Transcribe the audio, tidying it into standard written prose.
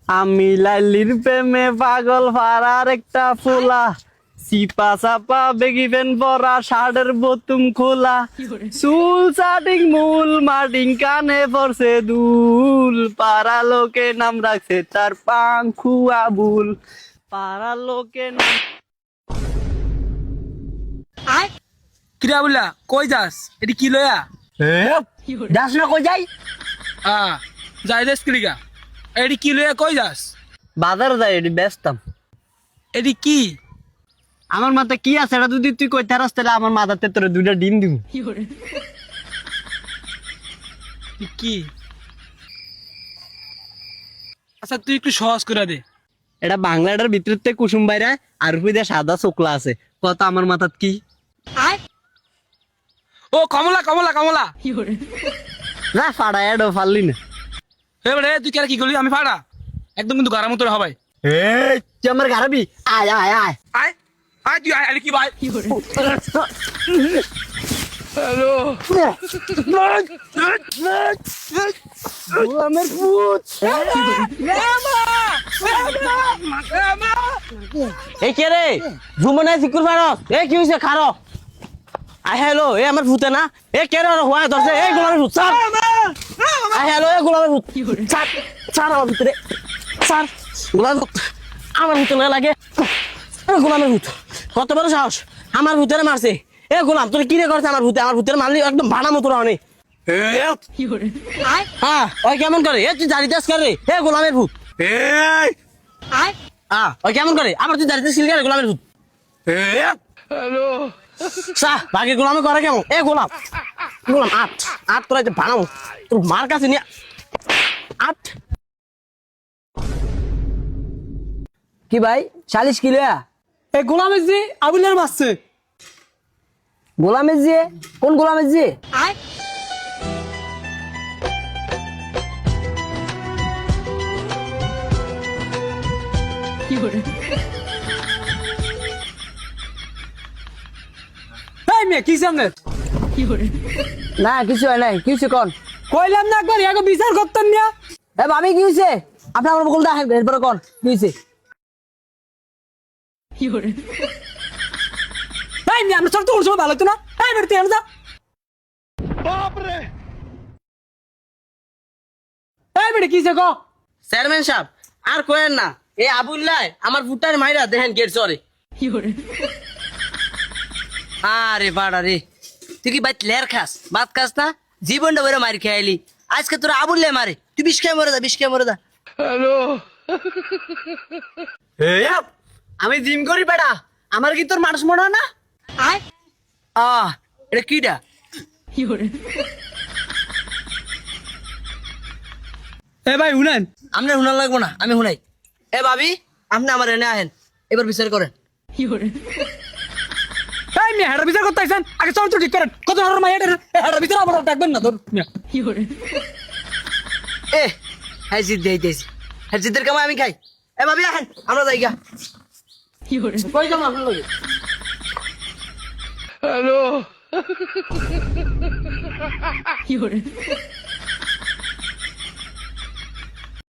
আমি লাইলির প্রেমে পাগল পাড়ার একটা ফুলা সিপা চাপা বেগি পেন পরা শার্টের বোতুম খোলা চুল চাটিং মূল মাটিং কানে পড়ছে দুল পাড়া লোকে নাম রাখছে তার পাংখু আবুল পাড়া লোকে নাম কিরা বললা কই যাস এটি কি লয়া যাস না কই যাই যাই দেশ কিলিগা এটি কি লয়া কই যাস বাজার যাই এটি ব্যস্তাম এটি কি আমার মাথায় কি আছে এটা যদি তুই কই থারাস তাহলে আমার মাথাতে তোর দুইটা ডিম দিব এটি কি আচ্ছা তুই একটু সহজ করে দে এটা বাংলাটার ভিতর থেকে কুসুম বাইরা আর উপরে দিয়ে সাদা চোকলা আছে কত আমার মাথাত কি ও কমলা কমলা কমলা না ফাড়া এডো ফাললি না এবারে তুই কেন কি করলি আমি ফাড়া একদম কিন্তু গারার মতো হবাই এই তুই আমার গারাবি আয় আয় আয় আয় আয় তুই আয় আরে কি ভাই হ্যালো আমার পুত এই কে রে জুমনে সিকুর মারস এ কি হইছে খারো আই হ্যালো এ আমার ভূতে না এ কে রে হওয়া ধরছে এই গোলামের ভূত স্যার আই হ্যালো এ গোলামের ভূত স্যার স্যার আমার ভিতরে স্যার গোলামের ভূত আমার ভূতে না লাগে গোলামের ভূত কত বড় সাহস আমার ভূতের মারছে এ গোলাম তোর কি রে করছে আমার ভূতের মারলি একদম ভাড়া মতো রানে হ্যাঁ ওই কেমন করে এ তুই জারি দাস করে এ গোলামের ভূত ওই কেমন করে আবার তুই জারিতে সিল করে গোলামের ভূত হ্যালো সাহ বাকি গোলামে করে কেমন এ গোলাম গোলাম আট আট তোরা বানাবো তোর মার কাছে নিয়ে আট কি ভাই 40 কিলো এ গোলামের জি আবুলের মারছে গোলামের যে কোন গোলামের যে এই মেয়ে কি সঙ্গে না কিছু হয় নাই কিছু কোন কইলাম না একবার এগো বিচার করতেন না এ ভাবি কি হয়েছে আপনার আমার বকুলটা এরপরে কোন কি হয়েছে এই মেয়ে আমরা সব তো উড়ছো ভালো তো না এই বেরতে আমরা এই বেড়ে কি সে গো চেয়ারম্যান সাহেব আর কোয়েন না এই আবুল্লাহ আমার ফুটার মাইরা দেখেন গেট চরে আরে বাড়া রে তুই কি বাইত লের খাস ভাত খাস না জীবনটা বেরো মারি খেয়ালি আজকে তোরা আবুল্লাহ মারে তুই বিষ খেয়ে মরে দা হ্যালো আমি জিম করি বেড়া আমার কি তোর মানুষ মনে হয় না এটা কিটা এ ভাই শুনেন আপনার হুনার লাগবো না আমি হুনাই এ ভাবি আপনি আমার এনে আহেন এবার বিচার করেন এই মেয়ে হেডা বিচার করতে আইছেন আগে চল তো ঠিক করেন কত হর মাই হেডা বিচার আবার ডাকবেন না তোর এ হ্যাঁ জিদ দিয়েছি হ্যাঁ জিদের কামাই আমি খাই এ ভাবি আহেন আমরা যাই গা কই যাবো আপনার লগে হ্যালো